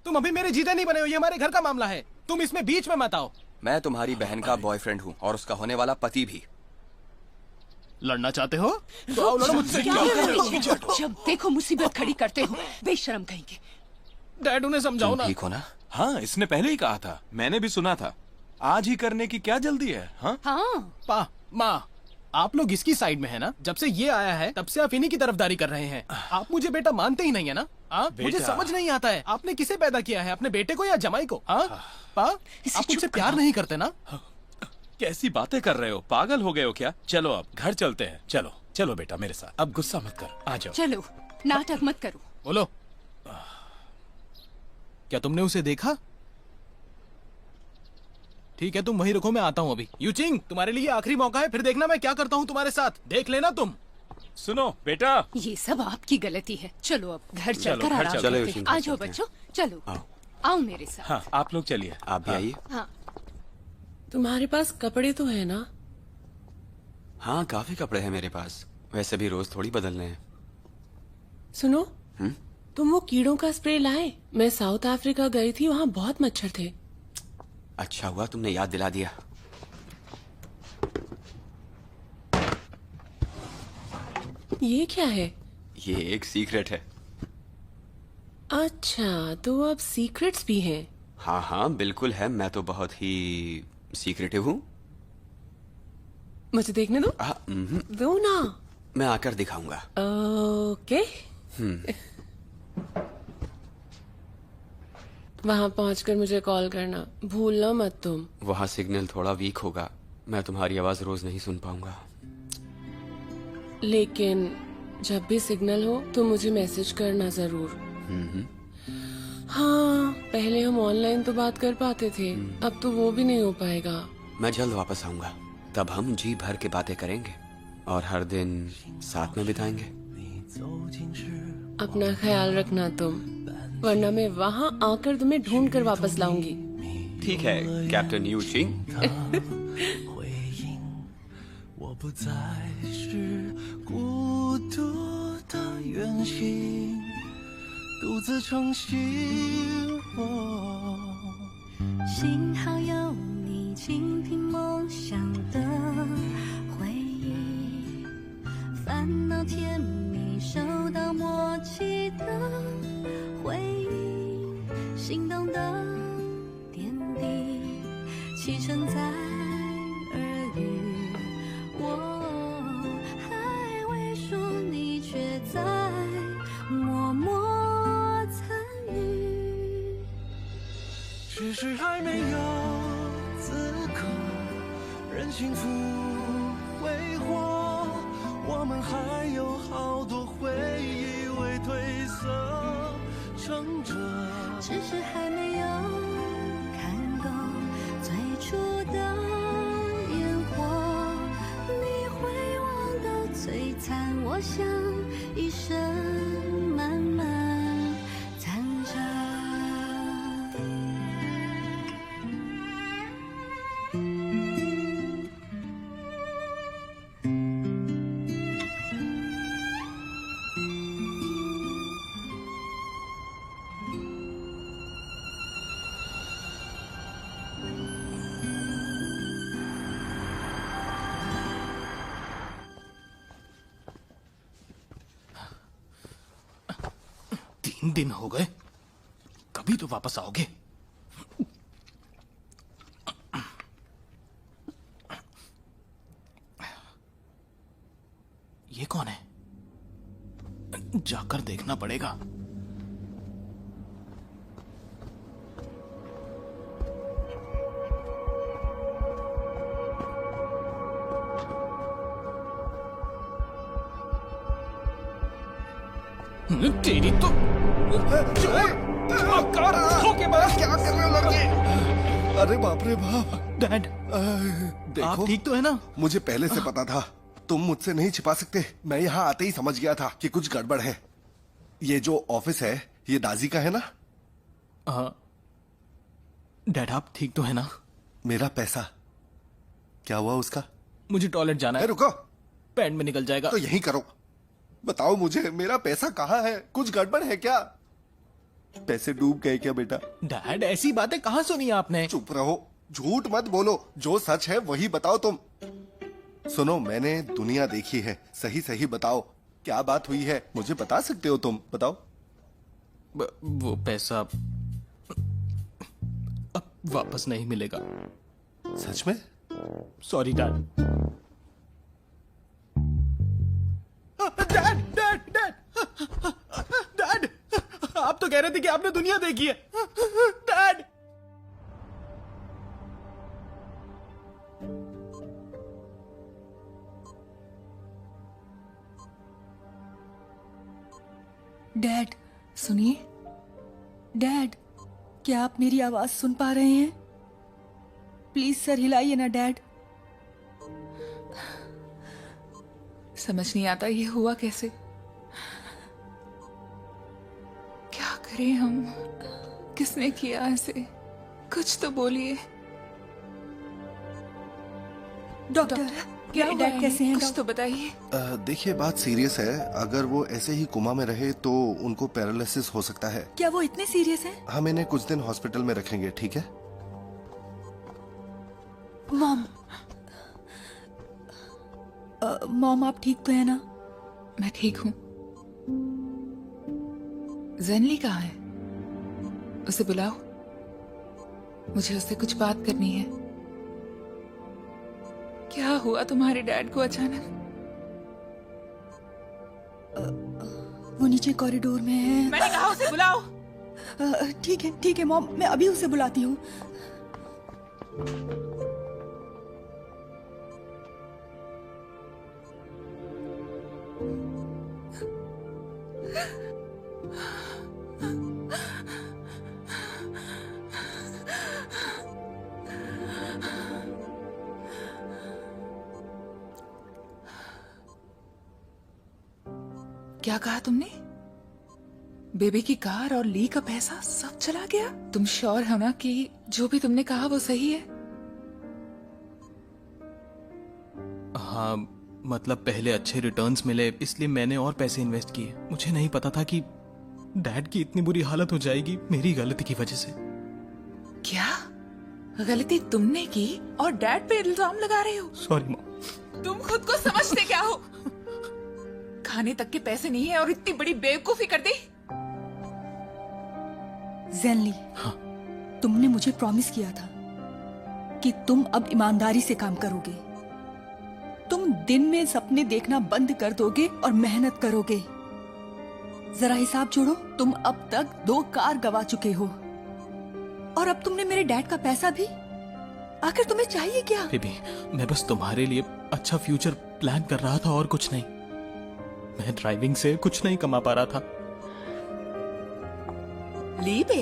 तुम अभी मेरे जीते नहीं बने हो, ये हमारे घर का मामला है, तुम इसमें बीच में मत आओ। मैं तुम्हारी बहन का बॉयफ्रेंड हूँ और उसका होने वाला पति भी। लड़ना चाहते हो तो आओ लड़ो मुझसे। जब देखो मुसीबत खड़ी करते हो, बेशरम कहेंगे। डैड उन्हें समझाओ ना। ठीक हो ना? हाँ, इसने पहले ही कहा था, मैंने भी सुना था। आज ही करने की क्या जल्दी है? हाँ पा माँ, आप लोग इसकी साइड में है ना? जब से ये आया है तब से आप इन्हीं की तरफदारी कर रहे हैं। आप मुझे बेटा मानते ही नहीं है ना? मुझे समझ नहीं आता है आपने किसे पैदा किया है, अपने बेटे को या जमाई को? पा, आप मुझसे प्यार नहीं करते ना? कैसी बातें कर रहे हो, पागल हो गए हो क्या? चलो अब घर चलते हैं। चलो चलो बेटा मेरे साथ, अब गुस्सा मत कर, आ जाओ। चलो, नाटक मत करो। बोलो, क्या तुमने उसे देखा? ठीक है, तुम वहीं रुको, मैं आता हूँ अभी। यूचिंग, तुम्हारे लिए आखिरी मौका है, फिर देखना मैं क्या करता हूँ तुम्हारे साथ, देख लेना तुम। सुनो बेटा, ये सब आपकी गलती है। चलो अब घर चलकर आराम करते हैं। आ जाओ बच्चों, चलो आओ मेरे साथ। हाँ आप लोग चलिए। आप भी आइए। हाँ, तुम्हारे पास कपड़े तो है ना? हाँ काफी कपड़े हैं मेरे पास, वैसे भी रोज थोड़ी बदलने हैं। सुनो, तुम वो कीड़ों का स्प्रे लाए? मैं साउथ अफ्रीका गई थी, वहाँ बहुत मच्छर थे। अच्छा हुआ तुमने याद दिला दिया। ये क्या है? ये एक सीक्रेट है। अच्छा, तो अब सीक्रेट्स भी हैं? हाँ हाँ बिल्कुल है, मैं तो बहुत ही सीक्रेटिव हूँ। मुझे देखने दो। दो ना। मैं आकर दिखाऊंगा। ओके। वहाँ पहुँचकर मुझे कॉल करना, भूलना मत तुम। वहाँ सिग्नल थोड़ा वीक होगा, मैं तुम्हारी आवाज रोज नहीं सुन पाऊंगा। लेकिन जब भी सिग्नल हो तो मुझे मैसेज करना जरूर। हाँ, पहले हम ऑनलाइन तो बात कर पाते थे, अब तो वो भी नहीं हो पाएगा। मैं जल्द वापस आऊंगा, तब हम जी भर के बातें करेंगे और हर दिन साथ में बिताएंगे। अपना ख्याल रखना तुम, वरना मैं वहाँ आकर तुम्हें ढूंढ कर वापस लाऊंगी। ठीक है कैप्टन यू चिंग।幸好有你倾听梦想的回忆，烦恼甜蜜收到默契的回忆，心动的点滴启程在耳语，我还未说，你却在默默参与。只是还没有资格任幸福挥霍，我们还有好多回忆未褪色撑着。只是还没有看够最初的烟火，你会忘到璀璨，我想一生慢慢藏着。दिन हो गए, कभी तो वापस आओगे। ये कौन है? जाकर देखना पड़ेगा। तेरी तो मक्कार धोखे बाज। क्या कर रहे हो लड़के? अरे बाप रे बाप। डैड, देखो, आप ठीक तो है ना? मुझे पहले से पता था तुम मुझसे नहीं छिपा सकते। मैं यहाँ आते ही समझ गया था कि कुछ गड़बड़ है। ये जो ऑफिस है ये दाजी का है ना? डैड आप ठीक तो है ना? मेरा पैसा क्या हुआ उसका? मुझे टॉयलेट जाना है। रुको, पैंट में निकल जाएगा। तो यही करो, बताओ मुझे मेरा पैसा कहाँ है? कुछ गड़बड़ है क्या? पैसे डूब गए क्या बेटा? डैड ऐसी बातें कहाँ सुनी आपने? चुप रहो, झूठ मत बोलो, जो सच है वही बताओ तुम। सुनो, मैंने दुनिया देखी है, सही सही बताओ क्या बात हुई है? मुझे बता सकते हो तुम? बताओ। वो पैसा अब वापस नहीं मिलेगा। सच में? Sorry dad. Dad dad dad dad, आप तो कह रहे थे कि आपने दुनिया देखी है। डैड डैड सुनिए। डैड, क्या आप मेरी आवाज सुन पा रहे हैं? प्लीज सर हिलाइए ना डैड। समझ नहीं आता ये हुआ कैसे। क्या करें हम? किसने किया ऐसे? कुछ तो बोलिए डॉक्टर, क्या हुआ डैड है? कैसे हैं? कुछ तो बताइए। देखिए, बात सीरियस है। अगर वो ऐसे ही कोमा में रहे तो उनको पैरालिसिस हो सकता है। क्या वो इतने सीरियस हैं? हम इन्हें कुछ दिन हॉस्पिटल में रखेंगे, ठीक है? मॉम, मॉम आप ठीक तो है ना? मैं ठीक हूँ। जेनली कहाँ है? उसे बुलाओ, मुझे उससे कुछ बात करनी है। क्या हुआ तुम्हारे डैड को अचानक? वो नीचे कॉरिडोर में है। मैंने कहा उसे बुलाओ। ठीक है मॉम, मैं अभी उसे बुलाती हूँ। क्या कहा तुमने? बेबी की कार और ली का पैसा सब चला गया? तुम श्योर हो ना कि जो भी तुमने कहा वो सही है? हाँ, मतलब पहले अच्छे रिटर्न्स मिले इसलिए मैंने और पैसे इन्वेस्ट किए। मुझे नहीं पता था कि डैड की इतनी बुरी हालत हो जाएगी मेरी गलती की वजह से। क्या गलती तुमने की और डैड पे इल्जाम लगा रहे हो? Sorry mom. तुम खुद को समझते क्या हो? खाने तक के पैसे नहीं है और इतनी बड़ी बेवकूफी कर दी। जेनली, हाँ? तुमने मुझे प्रॉमिस किया था कि तुम अब ईमानदारी से काम करोगे। तुम दिन में सपने देखना बंद कर दोगे और मेहनत करोगे। जरा हिसाब जोड़ो, तुम अब तक 2 कार गवा चुके हो और अब तुमने मेरे डैड का पैसा भी। आखिर तुम्हें चाहिए क्या? बेबी, मैं बस तुम्हारे लिए अच्छा फ्यूचर प्लान कर रहा था और कुछ नहीं। मैं ड्राइविंग से कुछ नहीं कमा पा रहा था। ली बे,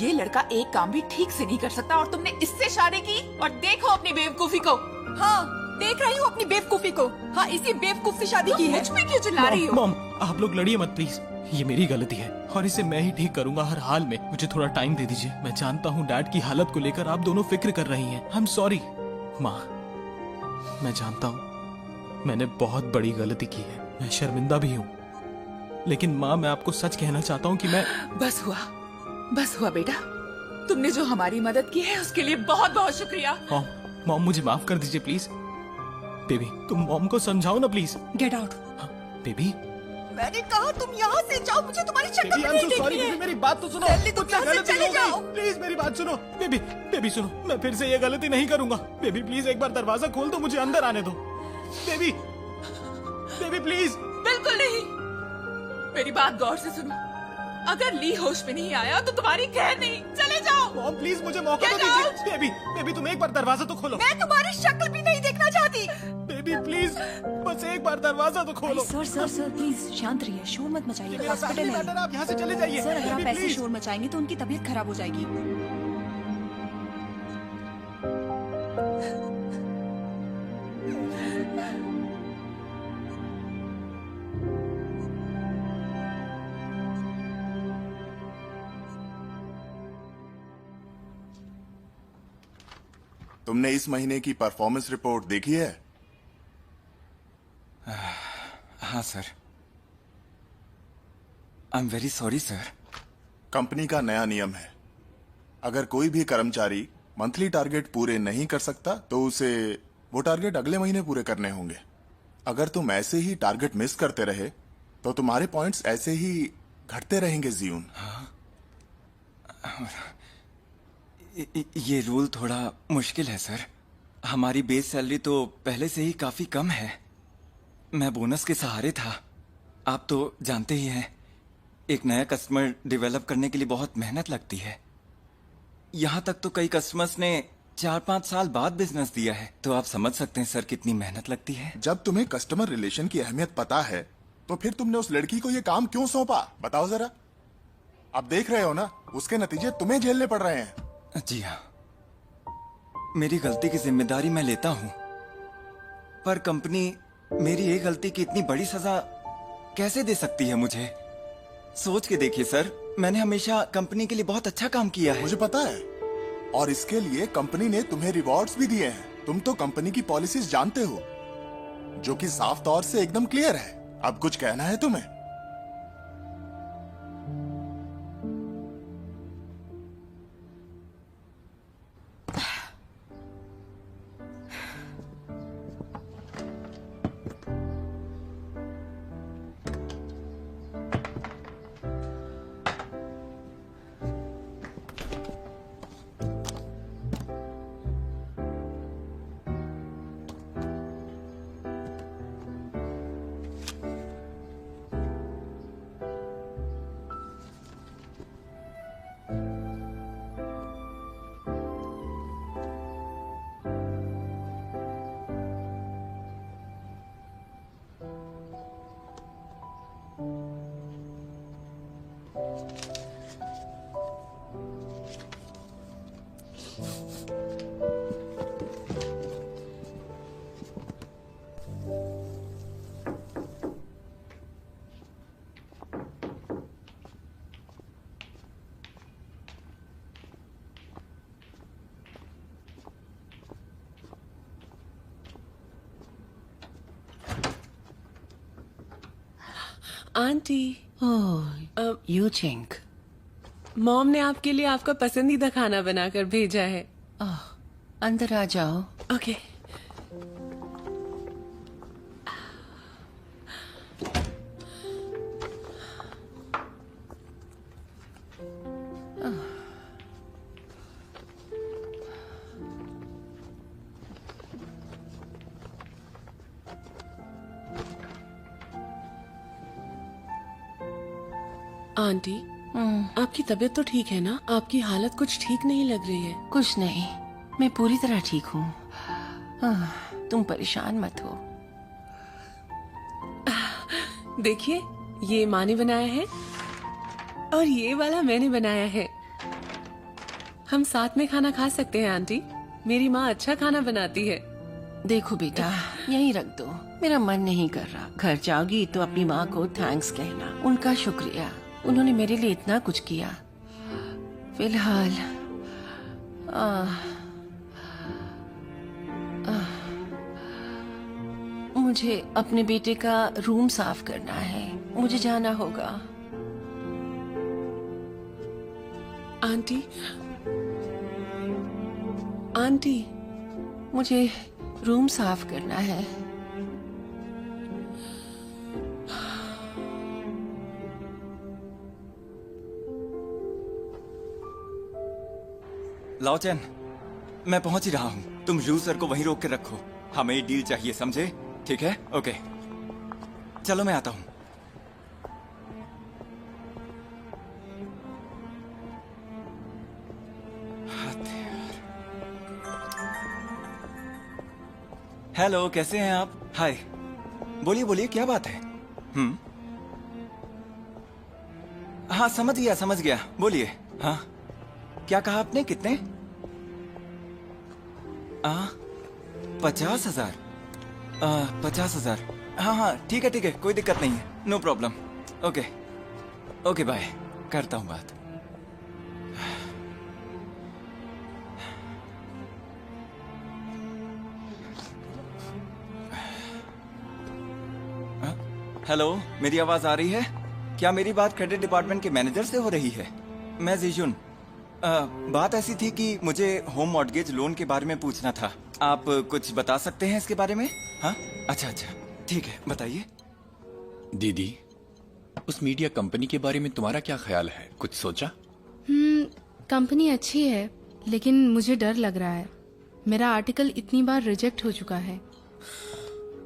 ये लड़का एक काम भी ठीक से नहीं कर सकता और तुमने इससे शादी की और देखो अपनी बेवकूफी को। हाँ, देख रही हूँ अपनी बेवकूफी को। हाँ, इसी बेवकूफ से शादी की है। मुझ पे क्यों चिल्ला रही हो? मॉम, आप लोग लड़िए मत प्लीज। ये मेरी गलती है और इसे मैं ही ठीक करूंगा हर हाल में। मुझे थोड़ा टाइम दे दीजिए। मैं जानता हूँ डैड की हालत को लेकर आप दोनों फिक्र कर रही हैं। आई एम सॉरी माँ, मैं जानता हूँ मैंने बहुत बड़ी गलती की है। मैं शर्मिंदा भी हूँ, लेकिन माँ मैं आपको सच कहना चाहता हूँ कि मैं। बस हुआ बेटा। तुमने जो हमारी मदद की है उसके लिए बहुत बहुत शुक्रिया। मॉम मुझे माफ कर दीजिए प्लीज। बेबी, तुम मॉम को समझाओ ना प्लीज। Get out. बेबी, मैंने कहा तुम यहाँ से जाओ, मुझे तुम्हारी शक्ल भी नहीं देखनी है। मेरी बात तो सुनो। जल्दी तुम यहाँ से चले जाओ। प्लीज मेरी बात सुनो। बेबी सुनो, मैं फिर से ये गलती नहीं करूंगा। बेबी प्लीज एक बार दरवाजा खोल दो, मुझे अंदर आने दो। Baby please. बिल्कुल नहीं। मेरी बात गौर से सुनो। अगर ली होश में नहीं आया तो तुम्हारी खैर नहीं। चले जाओ। मॉम प्लीज मुझे मौका तो दीजिए। बेबी तुम एक बार दरवाजा तो खोलो। मैं तुम्हारी शक्ल भी नहीं देखना चाहती। बेटी प्लीज बस एक बार दरवाजा तो खोलो। सर सर सर प्लीज शांत रहिए, शोर मत मचाइए, मेरा हॉस्पिटल फैमिली है। मैटर, आप यहाँ से चले जाइए। सर अगर आप बेबी, ऐसे प्लीज। शोर मचाएंगे तो उनकी तबीयत खराब हो जाएगी। तुमने इस महीने की परफॉर्मेंस रिपोर्ट देखी है? हाँ sir. I am very sorry sir. Company का नया नियम है, अगर कोई भी कर्मचारी मंथली टारगेट पूरे नहीं कर सकता तो उसे वो टारगेट अगले महीने पूरे करने होंगे। अगर तुम ऐसे ही टारगेट मिस करते रहे तो तुम्हारे पॉइंट्स ऐसे ही घटते रहेंगे जीवन। ये रूल थोड़ा मुश्किल है सर। हमारी बेस सैलरी तो पहले से ही काफी कम है। मैं बोनस के सहारे था। आप तो जानते ही हैं, एक नया कस्टमर डेवलप करने के लिए बहुत मेहनत लगती है। यहाँ तक तो कई कस्टमर्स ने 4-5 साल बाद बिजनेस दिया है, तो आप समझ सकते हैं सर कितनी मेहनत लगती है। जब तुम्हें कस्टमर रिलेशन की अहमियत पता है तो फिर तुमने उस लड़की को ये काम क्यों सौंपा, बताओ जरा। अब देख रहे हो ना, उसके नतीजे तुम्हें झेलने पड़ रहे हैं। जी हाँ, मेरी गलती की जिम्मेदारी मैं लेता हूँ, पर कंपनी मेरी एक गलती की इतनी बड़ी सजा कैसे दे सकती है मुझे? सोच के देखिए सर, मैंने हमेशा कंपनी के लिए बहुत अच्छा काम किया है। मुझे पता है, और इसके लिए कंपनी ने तुम्हें रिवॉर्ड्स भी दिए हैं। तुम तो कंपनी की पॉलिसीज जानते हो, जो कि साफ तौर से एकदम क्लियर है। अब कुछ कहना है तुम्हें? Aunty, you chink. मॉम ने आपके लिए आपका पसंदीदा खाना बनाकर भेजा है। अंदर आ जाओ। ओके। आंटी, आपकी तबीयत तो ठीक है ना? आपकी हालत कुछ ठीक नहीं लग रही है। कुछ नहीं, मैं पूरी तरह ठीक हूँ। तुम परेशान मत हो। देखिए, ये माँ ने बनाया है और ये वाला मैंने बनाया है। हम साथ में खाना खा सकते हैं आंटी। मेरी माँ अच्छा खाना बनाती है। देखो बेटा, यहीं रख दो, मेरा मन नहीं कर रहा। घर जाओगी तो अपनी माँ को थैंक्स कहना, उनका शुक्रिया। उन्होंने मेरे लिए इतना कुछ किया। फिलहाल मुझे अपने बेटे का रूम साफ करना है, मुझे जाना होगा। आंटी, आंटी, मुझे रूम साफ करना है। लाओ चैन, मैं पहुंच ही रहा हूँ। तुम रू सर को वहीं रोक के रखो, हमें ये डील चाहिए, समझे? ठीक है? ओके, चलो मैं आता हूँ। हेलो, कैसे हैं आप? हाय, बोलिए बोलिए, क्या बात है? हाँ, समझ गया, बोलिए। हाँ, क्या कहा आपने? कितने? 50,000। 50,000। हाँ, ठीक है, कोई दिक्कत नहीं है, नो प्रॉब्लम। ओके, बाय, करता हूँ बात। हेलो, मेरी आवाज आ रही है? क्या मेरी बात क्रेडिट डिपार्टमेंट के मैनेजर से हो रही है? मैं जीजुन। बात ऐसी थी कि मुझे होम मॉर्टगेज लोन के बारे में पूछना था। आप कुछ बता सकते हैं इसके बारे में? हाँ, अच्छा, ठीक है, बताइए। दीदी, उस मीडिया कंपनी के बारे में तुम्हारा क्या ख्याल है? कुछ सोचा? कंपनी अच्छी है, लेकिन मुझे डर लग रहा है। मेरा आर्टिकल इतनी बार रिजेक्ट हो चुका है।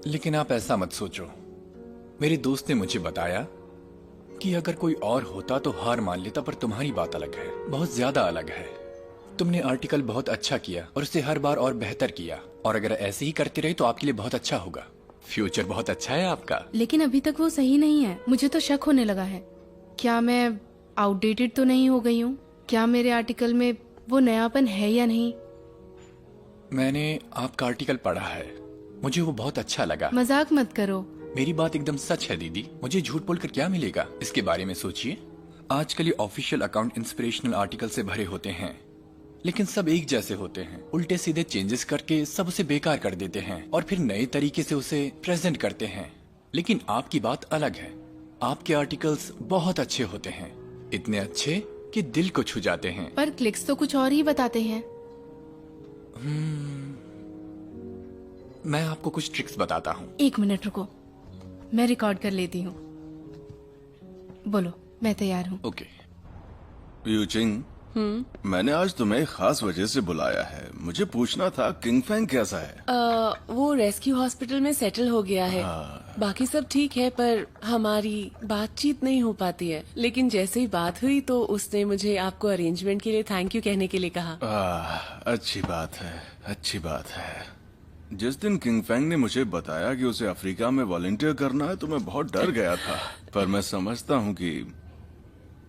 लेकिन आप ऐसा मत सोचो। मेरे दोस्त ने मुझे बताया कि अगर कोई और होता तो हार मान लेता, पर तुम्हारी बात अलग है, बहुत ज्यादा अलग है। तुमने आर्टिकल बहुत अच्छा किया और उसे हर बार और बेहतर किया, और अगर ऐसे ही करते रहे तो आपके लिए बहुत अच्छा होगा। फ्यूचर बहुत अच्छा है आपका। लेकिन अभी तक वो सही नहीं है। मुझे तो शक होने लगा है। क्या मैं आउटडेटेड तो नहीं हो गई हूँ? क्या मेरे आर्टिकल में वो नयापन है या नहीं? मैंने आपका आर्टिकल पढ़ा है, मुझे वो बहुत अच्छा लगा। मजाक मत करो। मेरी बात एकदम सच है दीदी, मुझे झूठ बोलकर क्या मिलेगा? इसके बारे में सोचिए। आजकल ये ऑफिशियल अकाउंट इंस्पिरेशनल आर्टिकल से भरे होते हैं, लेकिन सब एक जैसे होते हैं। उल्टे सीधे चेंजेस करके सब उसे बेकार कर देते हैं और फिर नए तरीके से उसे प्रेजेंट करते हैं। लेकिन आपकी बात अलग है। आपके आर्टिकल्स बहुत अच्छे होते हैं, इतने अच्छे कि दिल को छू जाते हैं। पर क्लिक्स तो कुछ और ही बताते हैं। मैं आपको कुछ ट्रिक्स बताता हूँ। 1 मिनट रुको, मैं रिकॉर्ड कर लेती हूँ। बोलो, मैं तैयार हूँ। ओके। यूचिंग, मैंने आज तुम्हें खास वजह से बुलाया है। मुझे पूछना था किंग फैंग कैसा है? वो रेस्क्यू हॉस्पिटल में सेटल हो गया है। बाकी सब ठीक है, पर हमारी बातचीत नहीं हो पाती है। लेकिन जैसे ही बात हुई तो उसने मुझे आपको अरेंजमेंट के लिए थैंक यू कहने के लिए कहा। अच्छी बात है। जिस दिन किंग फैंग ने मुझे बताया कि उसे अफ्रीका में वॉलंटियर करना है तो मैं बहुत डर गया था, पर मैं समझता हूँ कि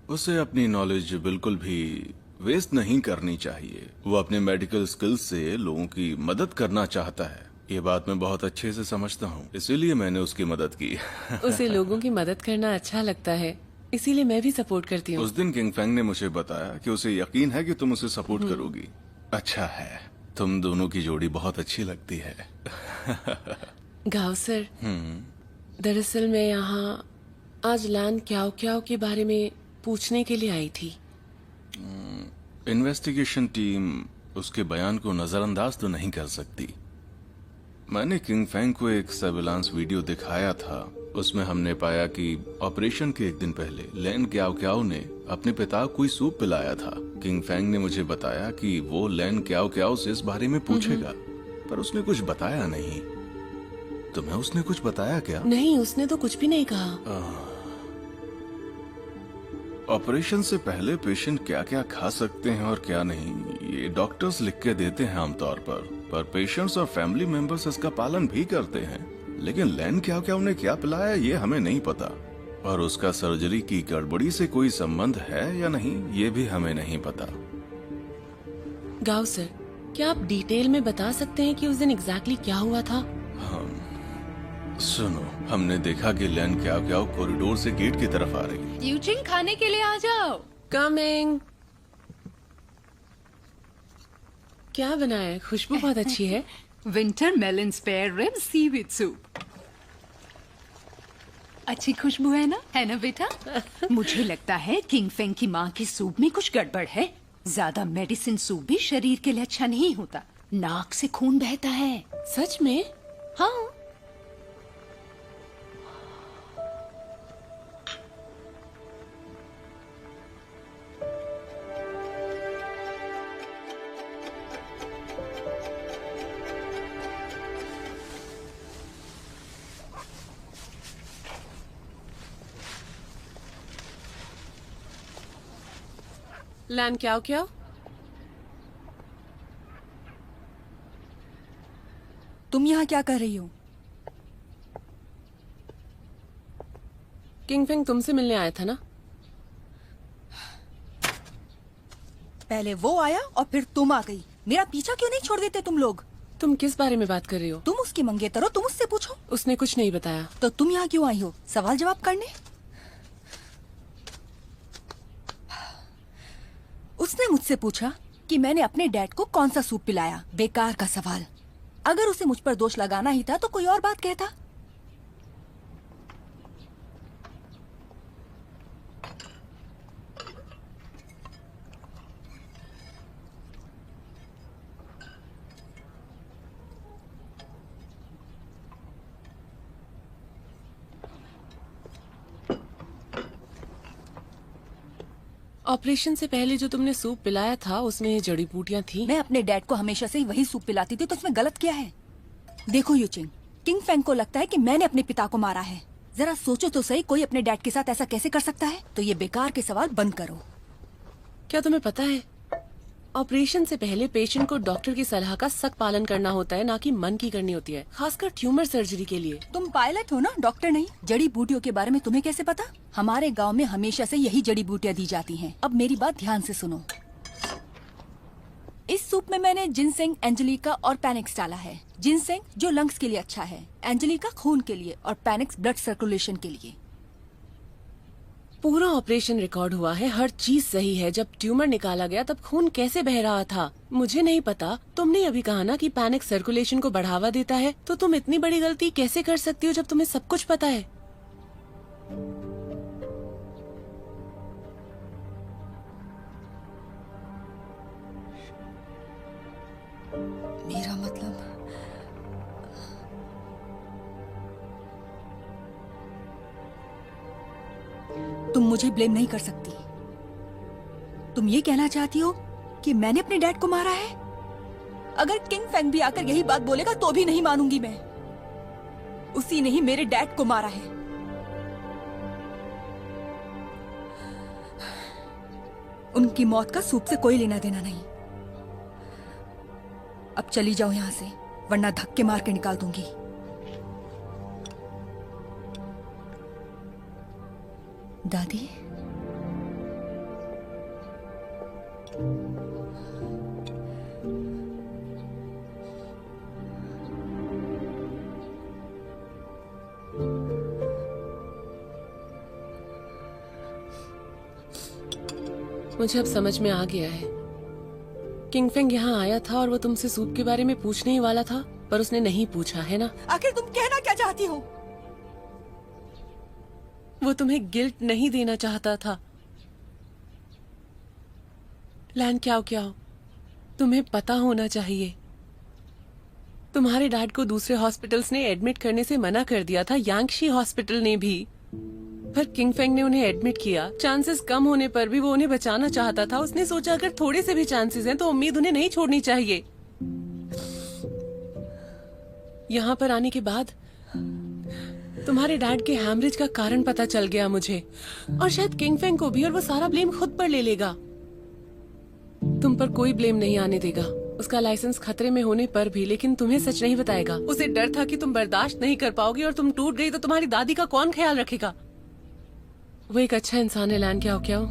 उसे अपनी नॉलेज बिल्कुल भी वेस्ट नहीं करनी चाहिए। वो अपने मेडिकल स्किल्स से लोगों की मदद करना चाहता है। ये बात मैं बहुत अच्छे से समझता हूँ, इसीलिए मैंने उसकी मदद की। उसे लोगों की मदद करना अच्छा लगता है, इसीलिए मैं भी सपोर्ट करती हूँ। उस दिन किंग फैंग ने मुझे बताया कि उसे यकीन है कि तुम उसे सपोर्ट करोगी। अच्छा है, तुम दोनों की जोड़ी बहुत अच्छी लगती है। गाँव सर, दरअसल मैं यहाँ आज लैन क्याओ क्याओ के बारे में पूछने के लिए आई थी। इन्वेस्टिगेशन टीम उसके बयान को नजरअंदाज तो नहीं कर सकती। मैंने किंग फैंग को एक सर्विलांस वीडियो दिखाया था। उसमें हमने पाया कि ऑपरेशन के 1 दिन पहले लैन क्याओ क्याओ ने अपने पिता को कोई सूप पिलाया था। किंग फैंग ने मुझे बताया कि वो लैन क्याओ क्याओ से इस बारे में पूछेगा, पर उसने कुछ बताया नहीं। तुम्हें उसने कुछ बताया क्या? नहीं, उसने तो कुछ भी नहीं कहा। ऑपरेशन से पहले पेशेंट क्या क्या खा सकते हैं और क्या नहीं, ये डॉक्टर्स लिख के देते हैं आमतौर पर पेशेंट्स और फैमिली मेंबर्स इसका पालन भी करते हैं। लेकिन लैन क्या उन्हें क्या पिलाया ये हमें नहीं पता, और उसका सर्जरी की गड़बड़ी से कोई संबंध है या नहीं ये भी हमें नहीं पता। गाँव सर, क्या आप डिटेल में बता सकते हैं कि उस दिन एग्जैक्टली क्या हुआ था? सुनो, हमने देखा कि लैन क्या कॉरिडोर से गेट की तरफ आ रही। यूचिंग, खाने के लिए आ जाओ। कमिंग। क्या बनाया है? खुशबू बहुत अच्छी है। Winter melon spare rib seaweed soup. अच्छी खुशबू है ना बेटा? मुझे लगता है किंग फेंग की माँ के सूप में कुछ गड़बड़ है। ज्यादा मेडिसिन सूप भी शरीर के लिए अच्छा नहीं होता। नाक से खून बहता है। सच में? हाँ। लैन क्या तुम यहाँ क्या कर रही हो? किंग फेंग तुमसे मिलने आया था ना? पहले वो आया और फिर तुम आ गई। मेरा पीछा क्यों नहीं छोड़ देते तुम लोग? तुम किस बारे में बात कर रही हो? तुम उसकी मंगेतर हो, तुम उससे पूछो। उसने कुछ नहीं बताया। तो तुम यहाँ क्यों आई हो? सवाल जवाब करने? उसने मुझसे पूछा कि मैंने अपने डैड को कौन सा सूप पिलाया। बेकार का सवाल। अगर उसे मुझ पर दोष लगाना ही था तो कोई और बात कहता। ऑपरेशन से पहले जो तुमने सूप पिलाया था उसमें ये जड़ी बूटियां थी। मैं अपने डैड को हमेशा से ही वही सूप पिलाती थी, तो उसमें गलत क्या है? देखो यूचिंग, किंग फेंग को लगता है कि मैंने अपने पिता को मारा है। जरा सोचो तो सही, कोई अपने डैड के साथ ऐसा कैसे कर सकता है? तो ये बेकार के सवाल बंद करो। क्या तुम्हें पता है, ऑपरेशन से पहले पेशेंट को डॉक्टर की सलाह का सख्त पालन करना होता है, ना कि मन की करनी होती है, खासकर ट्यूमर सर्जरी के लिए। तुम पायलट हो ना, डॉक्टर नहीं। जड़ी बूटियों के बारे में तुम्हें कैसे पता? हमारे गांव में हमेशा से यही जड़ी बूटियां दी जाती हैं। अब मेरी बात ध्यान से सुनो। इस सूप में मैंने जिनसेंग, एंजेलिका और पैनिक्स डाला है। जिनसेंग जो लंग्स के लिए अच्छा है, एंजेलिका खून के लिए और पैनिक्स ब्लड सर्कुलेशन के लिए। पूरा ऑपरेशन रिकॉर्ड हुआ है, हर चीज सही है। जब ट्यूमर निकाला गया तब खून कैसे बह रहा था मुझे नहीं पता। तुमने अभी कहा ना कि पैनिक सर्कुलेशन को बढ़ावा देता है, तो तुम इतनी बड़ी गलती कैसे कर सकती हो जब तुम्हें सब कुछ पता है? मेरा मतलब तुम मुझे ब्लेम नहीं कर सकती। तुम ये कहना चाहती हो कि मैंने अपने डैड को मारा है? अगर किंग फेंग भी आकर यही बात बोलेगा तो भी नहीं मानूंगी मैं। उसी ने ही मेरे डैड को मारा है। उनकी मौत का सूप से कोई लेना देना नहीं। अब चली जाओ यहां से, वरना धक्के मार के निकाल दूंगी। दादी, मुझे अब समझ में आ गया है। किंग फेंग यहाँ आया था और वो तुमसे सूप के बारे में पूछने ही वाला था, पर उसने नहीं पूछा, है ना? आखिर तुम कहना क्या चाहती हो? वो तुम्हें गिल्ट नहीं देना चाहता था। लैन, क्या हो, तुम्हें पता होना चाहिए। तुम्हारे डैड को दूसरे हॉस्पिटल्स ने एडमिट करने से मना कर दिया था, यांगशी हॉस्पिटल ने भी। पर किंग फेंग ने उन्हें एडमिट किया। चांसेस कम होने पर भी वो उन्हें बचाना चाहता था। उसने सोचा अगर थोड़े से भी चांसेस हैं तो उम्मीद उन्हें नहीं छोड़नी चाहिए। यहाँ पर आने के बाद तुम्हारे डैड के हैमरेज का कारण पता चल गया मुझे, और शायद किंग फेंग को भी, और वो सारा ब्लेम खुद पर ले लेगा। तुम पर कोई ब्लेम नहीं आने देगा, उसका लाइसेंस खतरे में होने पर भी, लेकिन तुम्हें सच नहीं बताएगा। उसे डर था कि तुम बर्दाश्त नहीं कर पाओगी और तुम टूट गई तो तुम्हारी दादी का कौन ख्याल रखेगा। वो एक अच्छा इंसान है लैन, क्या हो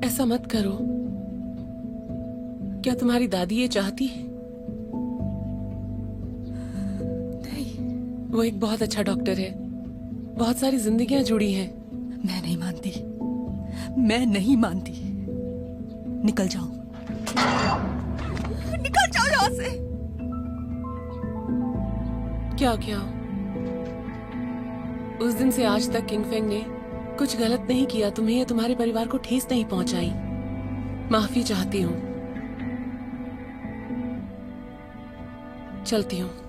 ऐसा मत करो। क्या तुम्हारी दादी ये चाहती है? वो एक बहुत अच्छा डॉक्टर है, बहुत सारी जिंदगियां जुड़ी हैं। मैं नहीं मानती, मैं नहीं मानती। निकल जाओ, निकल जाओ यहाँ से। क्या उस दिन से आज तक किंग फेंग ने कुछ गलत नहीं किया, तुम्हें या तुम्हारे परिवार को ठेस नहीं पहुंचाई। माफी चाहती हूँ, चलती हूँ।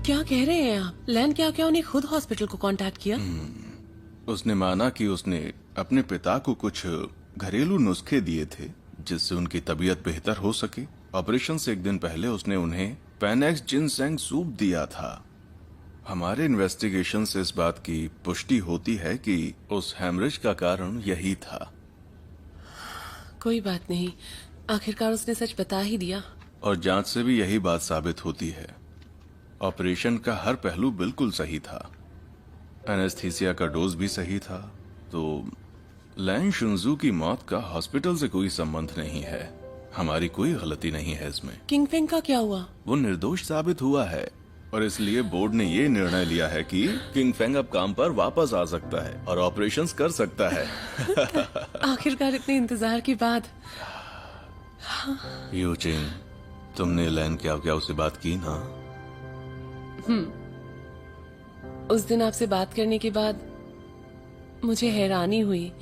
क्या कह रहे हैं आप? लैन क्या उन्हें खुद हॉस्पिटल को कांटेक्ट किया? उसने माना कि उसने अपने पिता को कुछ घरेलू नुस्खे दिए थे जिससे उनकी तबीयत बेहतर हो सके। ऑपरेशन से एक दिन पहले उसने उन्हें पैनेक्स जिनसेंग सूप दिया था। हमारे इन्वेस्टिगेशन से इस बात की पुष्टि होती है कि उस हैमरेज का कारण यही था। कोई बात नहीं, आखिरकार उसने सच बता ही दिया। और जांच से भी यही बात साबित होती है। ऑपरेशन का हर पहलू बिल्कुल सही था। एनेस्थीसिया का डोज भी सही था। तो लैन शुनजू की मौत का हॉस्पिटल से कोई संबंध नहीं है। हमारी कोई गलती नहीं है इसमें। किंग फेंग का क्या हुआ? वो निर्दोष साबित हुआ है और इसलिए बोर्ड ने ये निर्णय लिया है कि किंग फेंग अब काम पर वापस आ सकता है और ऑपरेशंस कर सकता है। आखिरकार इतने इंतजार के बाद। यूचिंग, तुमने लैन क्या उससे बात की ना? उस दिन आपसे बात करने के बाद मुझे हैरानी हुई।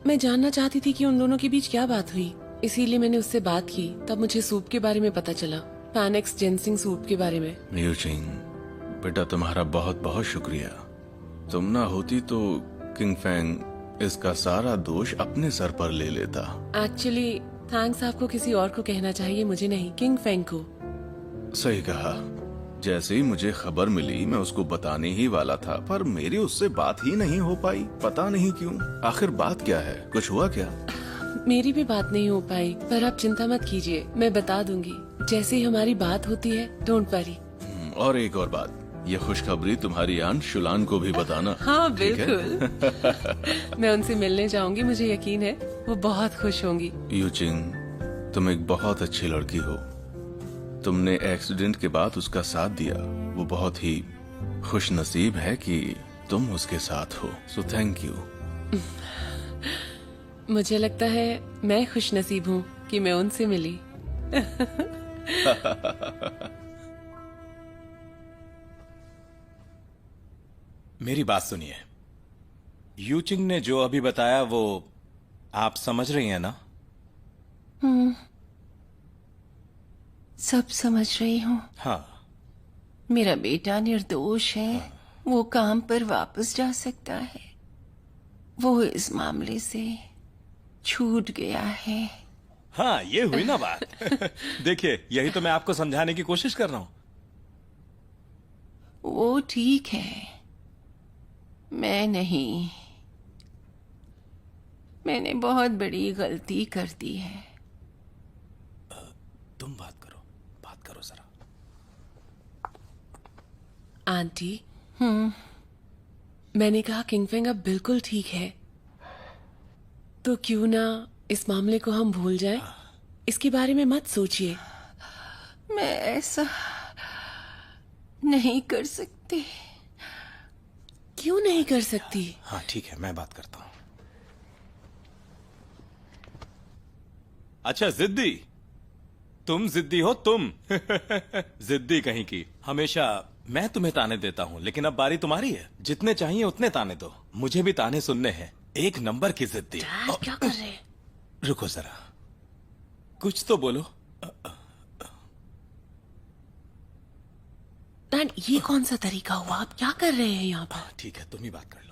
मैं जानना चाहती थी कि उन दोनों के बीच क्या बात हुई, इसीलिए मैंने उससे बात की। तब मुझे सूप के बारे में पता चला, पैनेक्स जिनसेंग सूप के बारे में। यूचिंग, बेटा तुम्हारा बहुत बहुत शुक्रिया। तुम ना होती तो किंग फेंग इसका सारा दोष अपने सर पर ले लेता। एक्चुअली थैंक्स आपको किसी और को कहना चाहिए, मुझे नहीं, किंग फेंग को। सही कहा। जैसे ही मुझे खबर मिली मैं उसको बताने ही वाला था, पर मेरी उससे बात ही नहीं हो पाई। पता नहीं क्यों। आखिर बात क्या है? कुछ हुआ क्या? मेरी भी बात नहीं हो पाई, पर आप चिंता मत कीजिए, मैं बता दूंगी जैसे ही हमारी बात होती है। Don't worry. और एक और बात, ये खुशखबरी तुम्हारी आंट शुलान को भी बताना। हाँ ठीक है? बिल्कुल। मैं उनसे मिलने जाऊंगी, मुझे यकीन है वो बहुत खुश होंगी। यूचिंग, तुम एक बहुत अच्छी लड़की हो। तुमने एक्सीडेंट के बाद उसका साथ दिया। वो बहुत ही खुश नसीब है कि तुम उसके साथ हो। So thank you. मुझे लगता है मैं खुश नसीब हूँ कि मैं उनसे मिली। मेरी बात सुनिए। यूचिंग ने जो अभी बताया वो आप समझ रही हैं ना? सब समझ रही हूँ। हाँ। मेरा बेटा निर्दोष है। वो काम पर वापस जा सकता है। वो इस मामले से छूट गया है। हाँ, ये हुई ना बात। देखिए, यही तो मैं आपको समझाने की कोशिश कर रहा हूँ। वो ठीक है, मैं नहीं। मैंने बहुत बड़ी गलती कर दी है। तुम बात करो जरा। आंटी, मैंने कहा किंग फेंग अब बिल्कुल ठीक है, तो क्यों ना इस मामले को हम भूल जाएं? इसके बारे में मत सोचिए। मैं ऐसा नहीं कर सकती। क्यों नहीं कर सकती? हाँ ठीक है, मैं बात करता हूँ। अच्छा जिद्दी, तुम जिद्दी हो तुम। जिद्दी कहीं की। हमेशा मैं तुम्हें ताने देता हूँ, लेकिन अब बारी तुम्हारी है। जितने चाहिए उतने ताने दो, मुझे भी ताने सुनने हैं। एक नंबर की जिद्दी। क्या कर रहे हैं? रुको जरा, कुछ तो बोलो। डैड, ये कौन सा तरीका हुआ? आप क्या कर रहे हैं यहाँ पर? ठीक है, तुम ही बात कर लो।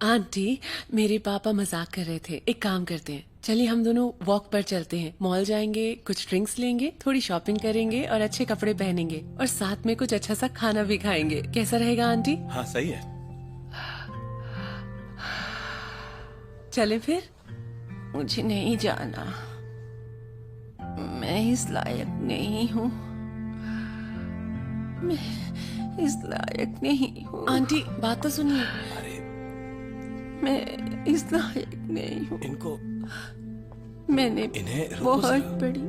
आंटी, मेरे पापा मजाक कर रहे थे। एक काम करते हैं, चलिए हम दोनों वॉक पर चलते हैं। मॉल जाएंगे, कुछ ड्रिंक्स लेंगे, थोड़ी शॉपिंग करेंगे और अच्छे कपड़े पहनेंगे और साथ में कुछ अच्छा सा खाना भी खाएंगे। कैसा रहेगा आंटी? हाँ सही है। चले फिर? मुझे नहीं जाना। मैं इस लायक नहीं हूँ। मैं इस लायक नहीं हूँ। आंटी, बात तो सुनिए। मैं इस लायक नहीं हूँ। इनको मैंने इन्हें बहुत बड़ी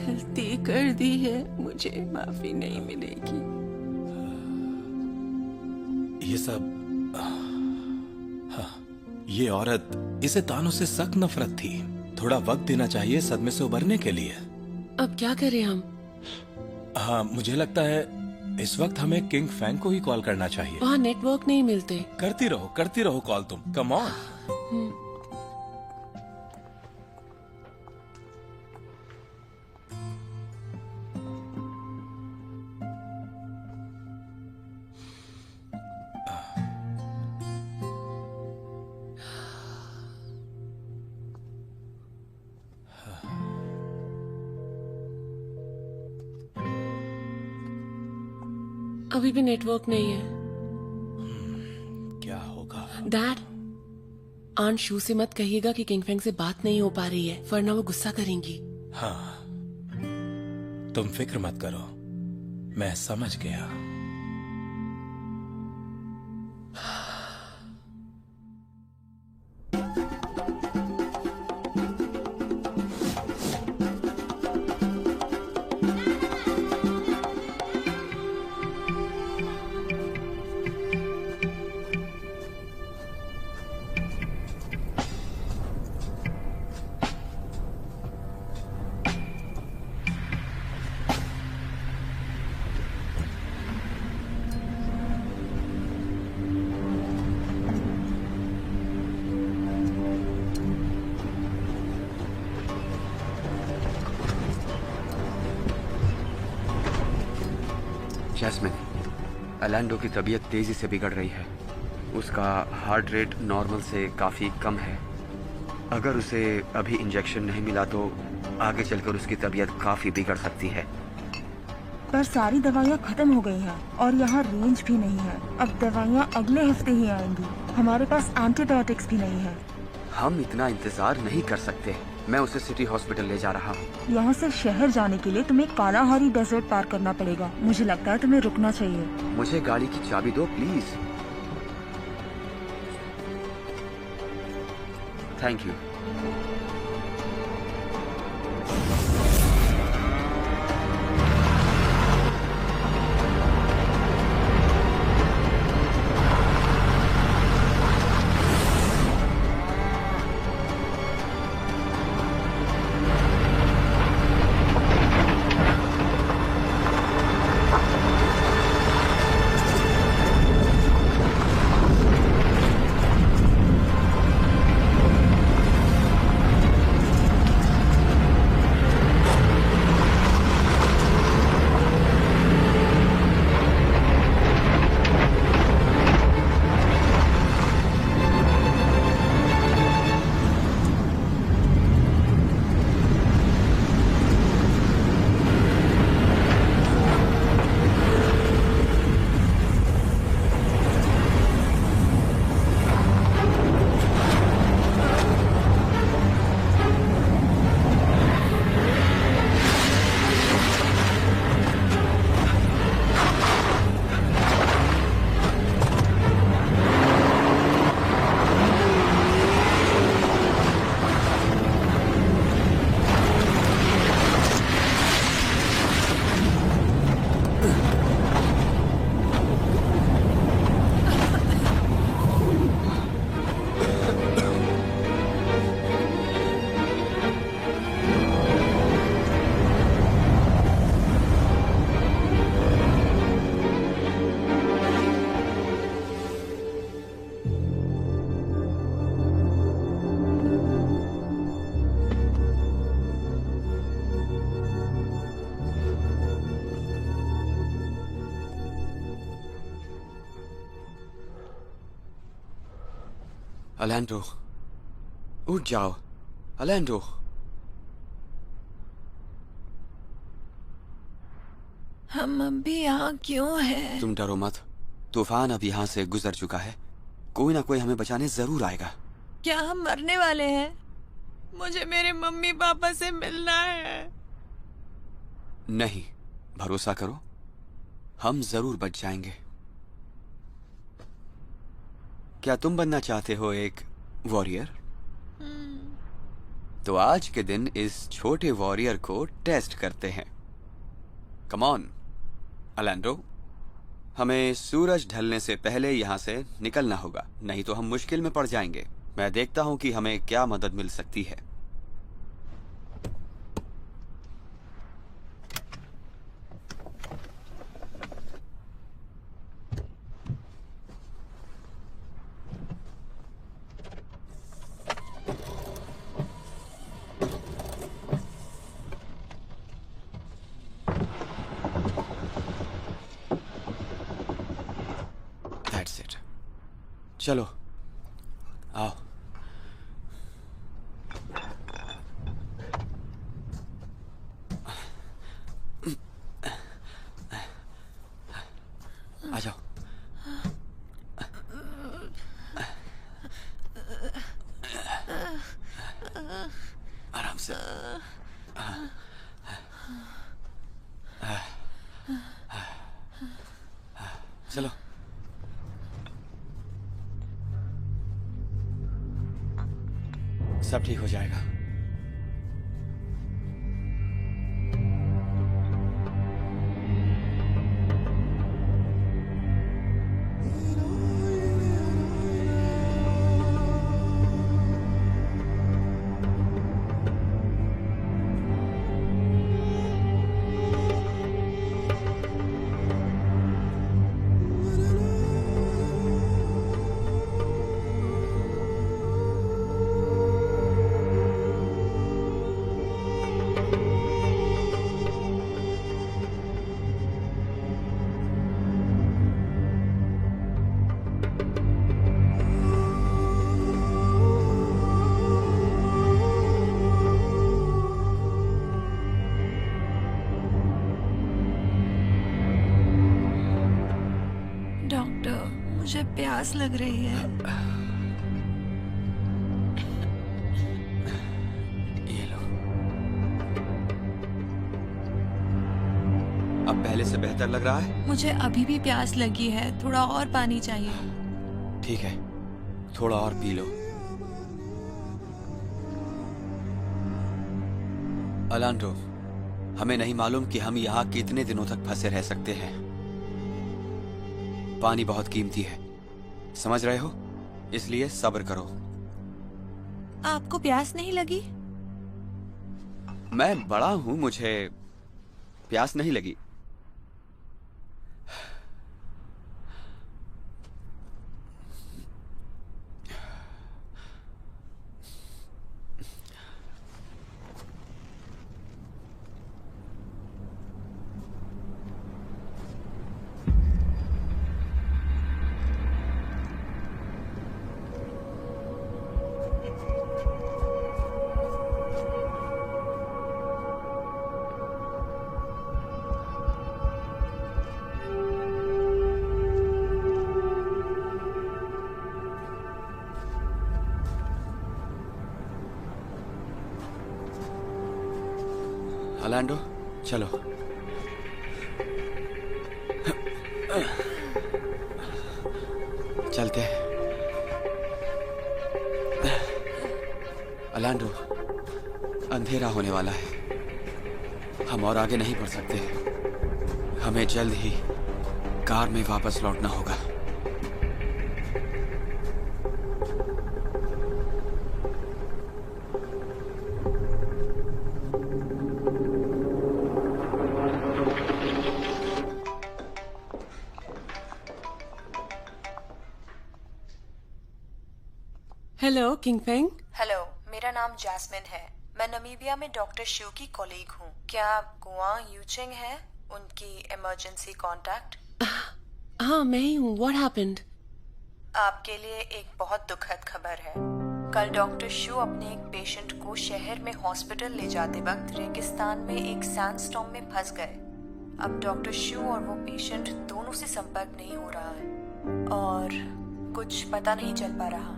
गलती कर दी है। मुझे माफी नहीं मिलेगी। ये सब हाँ, ये औरत, इसे तानों से सख्त नफरत थी। थोड़ा वक्त देना चाहिए सदमे से उबरने के लिए। अब क्या करें हम? हाँ, मुझे लगता है इस वक्त हमें किंग फैंग को ही कॉल करना चाहिए। वहाँ नेटवर्क नहीं मिलते। करती रहो कॉल तुम। Come on. अभी भी नेटवर्क नहीं है। क्या होगा? डैड, आंशु से मत कहिएगा कि किंगफेंग से बात नहीं हो पा रही है, वरना वो गुस्सा करेंगी। हाँ, तुम फिक्र मत करो, मैं समझ गया। जैस्मिन, अलांडो की तबीयत तेजी से बिगड़ रही है। उसका हार्ट रेट नॉर्मल से काफी कम है। अगर उसे अभी इंजेक्शन नहीं मिला तो आगे चलकर उसकी तबीयत काफी बिगड़ सकती है। पर सारी दवाइयाँ खत्म हो गई हैं और यहाँ रेंज भी नहीं है। अब दवाइयाँ अगले हफ्ते ही आएंगी। हमारे पास एंटीबायोटिक्स भी नहीं है। हम इतना इंतजार नहीं कर सकते। मैं उसे सिटी हॉस्पिटल ले जा रहा हूँ। यहाँ से शहर जाने के लिए तुम्हें कालाहारी डेजर्ट पार करना पड़ेगा। मुझे लगता है तुम्हें रुकना चाहिए। मुझे गाड़ी की चाबी दो प्लीज। Thank you. अलांडो, उठ जाओ। अलांडो, हम अभी यहाँ क्यों हैं? तुम डरो मत। तूफान अब यहाँ से गुजर चुका है। कोई ना कोई हमें बचाने जरूर आएगा। क्या हम मरने वाले हैं? मुझे मेरे मम्मी पापा से मिलना है। नहीं, भरोसा करो, हम जरूर बच जाएंगे। क्या तुम बनना चाहते हो एक वॉरियर? तो आज के दिन इस छोटे वॉरियर को टेस्ट करते हैं। कम ऑन अलांडो, हमें सूरज ढलने से पहले यहाँ से निकलना होगा, नहीं तो हम मुश्किल में पड़ जाएंगे। मैं देखता हूँ कि हमें क्या मदद मिल सकती है। चलो आओ। चलो। सब ठीक हो जाएगा। मुझे प्यास लग रही है। ये लो। अब पहले से बेहतर लग रहा है? मुझे अभी भी प्यास लगी है, थोड़ा और पानी चाहिए। ठीक है, थोड़ा और पी लो। अलांड्रो, हमें नहीं मालूम कि हम यहाँ कितने दिनों तक फंसे रह सकते हैं। पानी बहुत कीमती है, समझ रहे हो? इसलिए सब्र करो। आपको प्यास नहीं लगी? मैं बड़ा हूं, मुझे प्यास नहीं लगी। अलांडो, चलो। चलते हैं। अलांडो, अंधेरा होने वाला है, हम और आगे नहीं बढ़ सकते। हमें जल्द ही कार में वापस लौटना होगा। हेलो किंगफेंग। हेलो, मेरा नाम जैस्मिन है। मैं नमीबिया में डॉक्टर शिव की कॉलीग हूँ। क्या गुआंग यूचिंग है उनकी इमरजेंसी कांटेक्ट? हाँ, मैं ही हूँ। What happened? आपके लिए एक बहुत दुखद खबर है। कल डॉक्टर शिव अपने एक पेशेंट को शहर में हॉस्पिटल ले जाते वक्त रेगिस्तान में एक सैंडस्टॉर्म में फंस गए। अब डॉक्टर शिव और वो पेशेंट दोनों से संपर्क नहीं हो रहा है और कुछ पता नहीं चल पा रहा।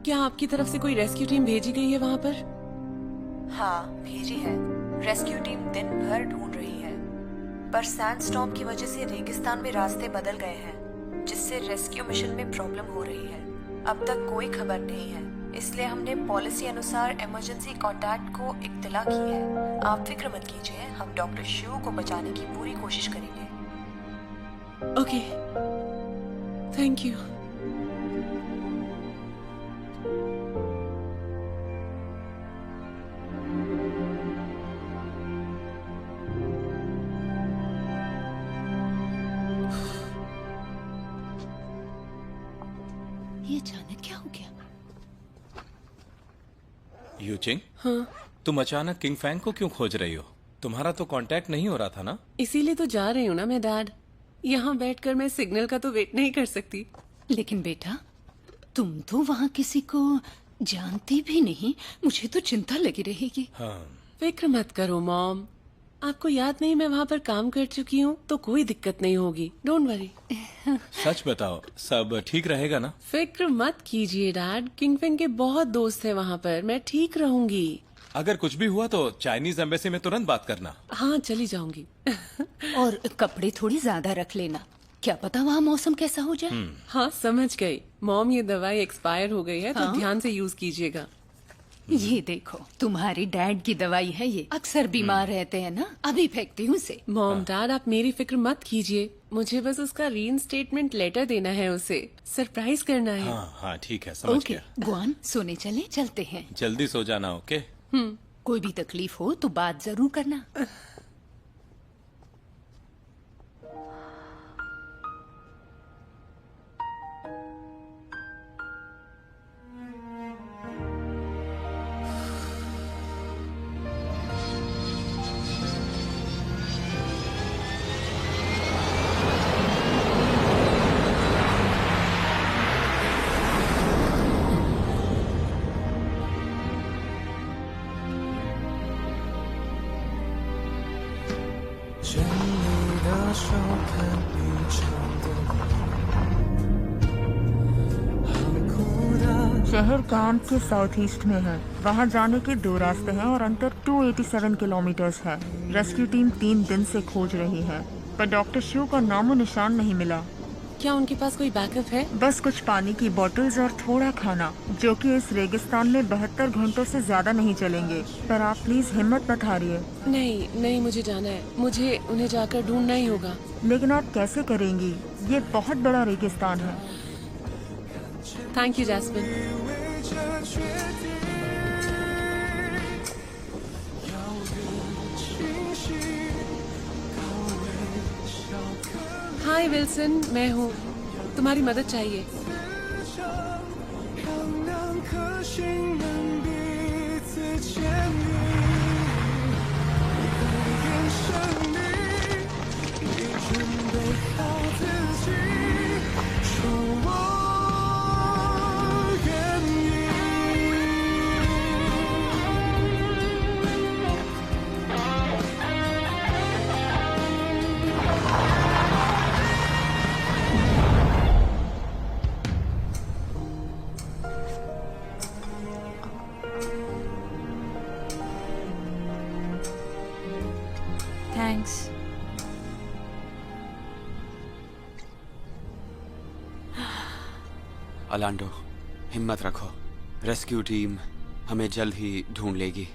क्या आपकी तरफ से कोई रेस्क्यू टीम भेजी गई है वहाँ पर? हाँ, भेजी है। रेस्क्यू टीम दिन भर ढूंढ रही है, पर सैंडस्टॉर्म की वजह से रेगिस्तान में रास्ते बदल गए हैं, जिससे रेस्क्यू मिशन में प्रॉब्लम हो रही है। अब तक कोई खबर नहीं है, इसलिए हमने पॉलिसी अनुसार इमरजेंसी कांटेक्ट को इत्तला की है। आप फिक्र मत कीजिए, हम डॉक्टर शिव को बचाने की पूरी कोशिश करेंगे। Okay, thank you. ये अचानक क्या हो गया? यूचिंग, हाँ? तुम अचानक किंगफैंग को क्यों खोज रही हो? तुम्हारा तो कांटेक्ट नहीं हो रहा था ना? इसीलिए तो जा रही हूँ ना मैं डैड। यहाँ बैठकर मैं सिग्नल का तो वेट नहीं कर सकती। लेकिन बेटा, तुम तो वहाँ किसी को जानती भी नहीं, मुझे तो चिंता लगी रहेगी। हाँ। फिक्र मत करो मॉम, आपको याद नहीं मैं वहाँ पर काम कर चुकी हूँ, तो कोई दिक्कत नहीं होगी। Don't worry. सच बताओ, सब ठीक रहेगा ना? फिक्र मत कीजिए डैड, किंगफिन के बहुत दोस्त हैं वहाँ पर, मैं ठीक रहूंगी। अगर कुछ भी हुआ तो चाइनीज एम्बेसी में तुरंत बात करना। हाँ चली जाऊंगी। और कपड़े थोड़ी ज्यादा रख लेना, क्या पता वहाँ मौसम कैसा हो जाए। हाँ समझ गई। मॉम ये दवाई एक्सपायर हो गई है, तो हाँ? ध्यान से यूज कीजिएगा। ये देखो तुम्हारी डैड की दवाई है ये, अक्सर बीमार रहते हैं ना, अभी फेंकती हूँ उसे। मॉम डैड आप मेरी फिक्र मत कीजिए, मुझे बस उसका रीइंस्टेटमेंट लेटर देना है, उसे सरप्राइज करना है। हाँ हाँ ठीक है, समझ ओके गया। गुआन सोने चलते हैं। जल्दी सो जाना, ओके? कोई भी तकलीफ हो तो बात जरूर करना। शहर कैंप के साउथ ईस्ट में है। वहाँ जाने के 2 रास्ते हैं और अंतर 287 किलोमीटर्स है। रेस्क्यू टीम 3 दिन से खोज रही है, पर डॉक्टर शिव का नामो निशान नहीं मिला। क्या उनके पास कोई बैकअप है? बस कुछ पानी की बोतल्स और थोड़ा खाना, जो कि इस रेगिस्तान में 72 घंटों से ज्यादा नहीं चलेंगे। पर आप प्लीज हिम्मत मत हारिए। नहीं मुझे जाना है, मुझे उन्हें जाकर ढूंढना ही होगा। लेकिन आप कैसे करेंगी? ये बहुत बड़ा रेगिस्तान है। Thank you Jasmine. Hi Wilson, मैं हूँ, तुम्हारी मदद चाहिए। थैंक्स। अलांडो, हिम्मत रखो, रेस्क्यू टीम हमें जल्द ही ढूंढ लेगी।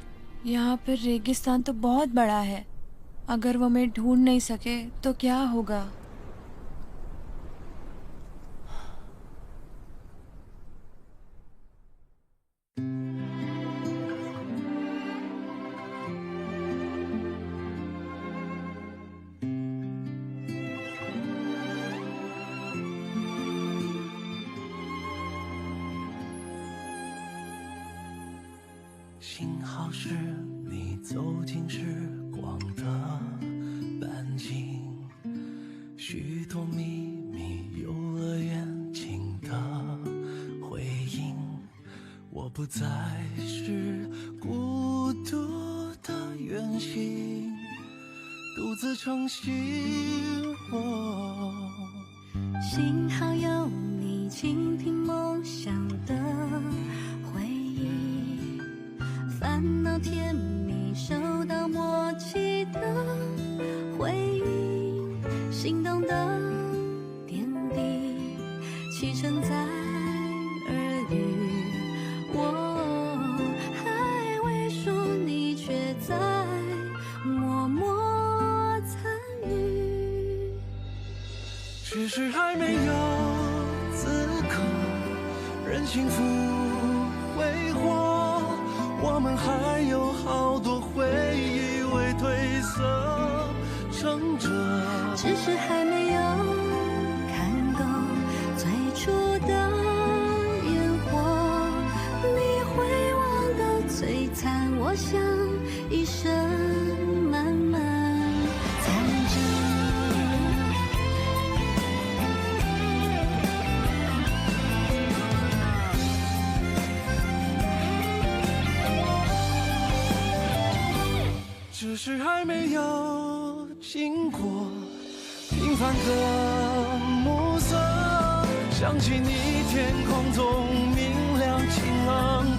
यहाँ पर रेगिस्तान तो बहुत बड़ा है, अगर वो हमें ढूंढ नहीं सके तो क्या होगा?幸好是你走进时光的半径，许多秘密游乐园情的回应。我不再是孤独的远行，独自撑起我。幸好有你倾听梦想的回忆，烦恼甜蜜收到默契的回应，心动的点滴启程在耳语，我还未说，你却在默默参与。只是还没有资格任幸福挥霍，我们还有好多回忆未褪色撑着。只是还没有看够最初的烟火，你会忘到最惨，我想一生慢慢藏着。只是还没有经过平凡的暮色，想起你天空中明亮晴朗